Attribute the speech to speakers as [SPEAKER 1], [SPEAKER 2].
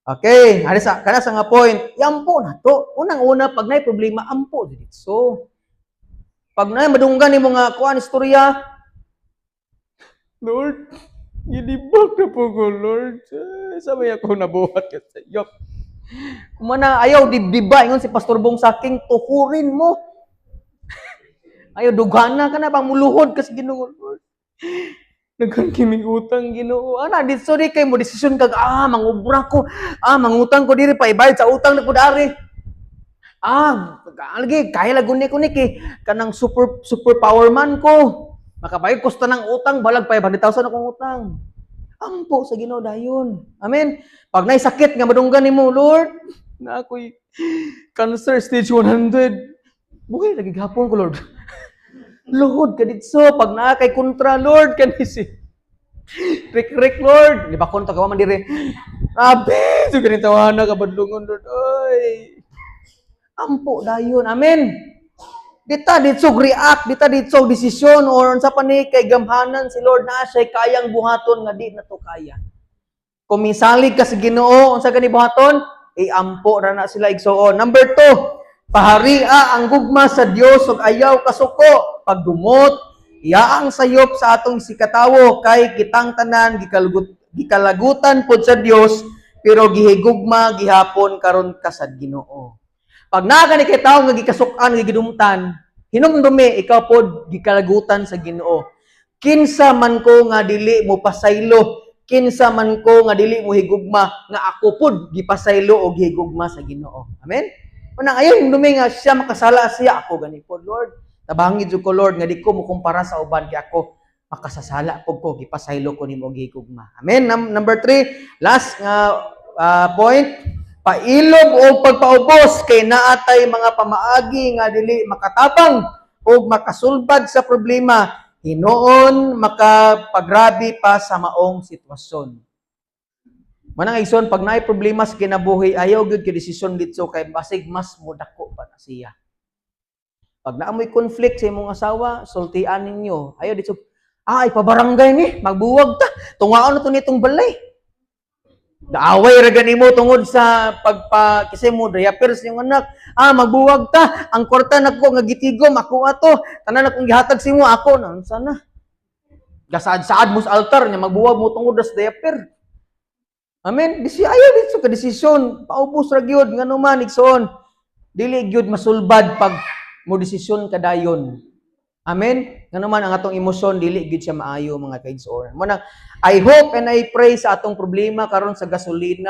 [SPEAKER 1] Okay, ari sa kana sa nga point, yampo na to. Unang-una pag nay problema, ampo dito. So, pag nay madunggan nimo nga kuan istorya, Lord, gilibak na po ko, Lord. Sabi ako nabuhat ka sa iyo. Kumana ayaw dibdiba ingon si Pastor Bong Saking tukurin mo. Ayaw dugana ka na bang muluhod ka sa Ginoo, Lord. Nagkan kiming utang Ginoo. Ana dit sorry kay mo desisyon kag mangubra ko. Mangutang ko diri pa ibayad sa utang na ko dari. Lagi kaya lagun ni ko ni kay kanang super power man ko. Makabayad ko sa ng utang balag 500,000 akong utang. Ampo sa Ginoo dayon. Amen. Pag nay sakit nga madunggan nimo, Lord, na ako'y cancer stage 100. Buhay lagi gahapon ko, Lord. Lord, kaditso, pag naa kay kontra, Lord, kanisi. Rik, Lord. Di ba kontra ka man dire? So ganitawana ka badlungon, Lord. Oy. Ampo dayon. Amen. Dita ditsog react, dita ditsog desisyon or unsa pa ni kay gamhanan si Lord na siya kayang buhaton nga di na to kaya. Kung misalig ka sa Ginoo, unsa gani buhaton? Ampo ra na sila igsuon. Number 2, paharia ang gugma sa Dios ug ayaw kasuko. Pagdumot, iyaang sayop sa atong sikatawo kay kitang tanan gikalagutan pod sa Dios pero gihigugma gihapon karon ka sa Ginoo. Pag naa kay tawo nga gikasuk-an nga gidumtan, hinumdumi ikaw pod gikalagutan sa Ginoo. Kinsa man ko nga dili mo pasaylo, kinsa man ko nga dili mo higugma nga ako pod gipasaylo o gihigugma sa Ginoo. Amen. Unang ayon dumi nga siya makasala siya ako gani pod Lord. Tabangid jud ko Lord nga di ko mo kumpara sa uban kay ako makasasala pud ko gipasaylo ko nimo gihigugma. Amen. Number 3, last nga point, pailob o pagpaubos kay naatay mga pamaagi nga dili makatapang o makasulbad sa problema, hinuon makapagrabi pa sa maong sitwasyon. Manang igsoon pag naay problema sa kinabuhi, ayaw gyud kay desisyon dito kay basig mas modako pa na siya. Pag naamoy conflict sa imong asawa, sultian ninyo. Ayaw dito, ipabarangay ni, magbuwag ta. Tungaon na to nitong balay. Daaway ra ganimo tungod sa kasi mo diapers yung anak. Magbuwag ta. Ang kwarta nako nga gitigom ako ato. Tanan akong gihatag simo ako na sana. Gasaad-saad mo sa altar nya magbuwag mo tungod sa diaper. Amen. Ayaw dito ka desisyon. Paubos ra gyud ngano man igsoon. Dili gyud masulbad pag mo desisyon kadayon. Amen? Nga naman ang atong emosyon, dili gid siya maayo mga kaigsoon. I hope and I pray sa atong problema karon sa gasolina,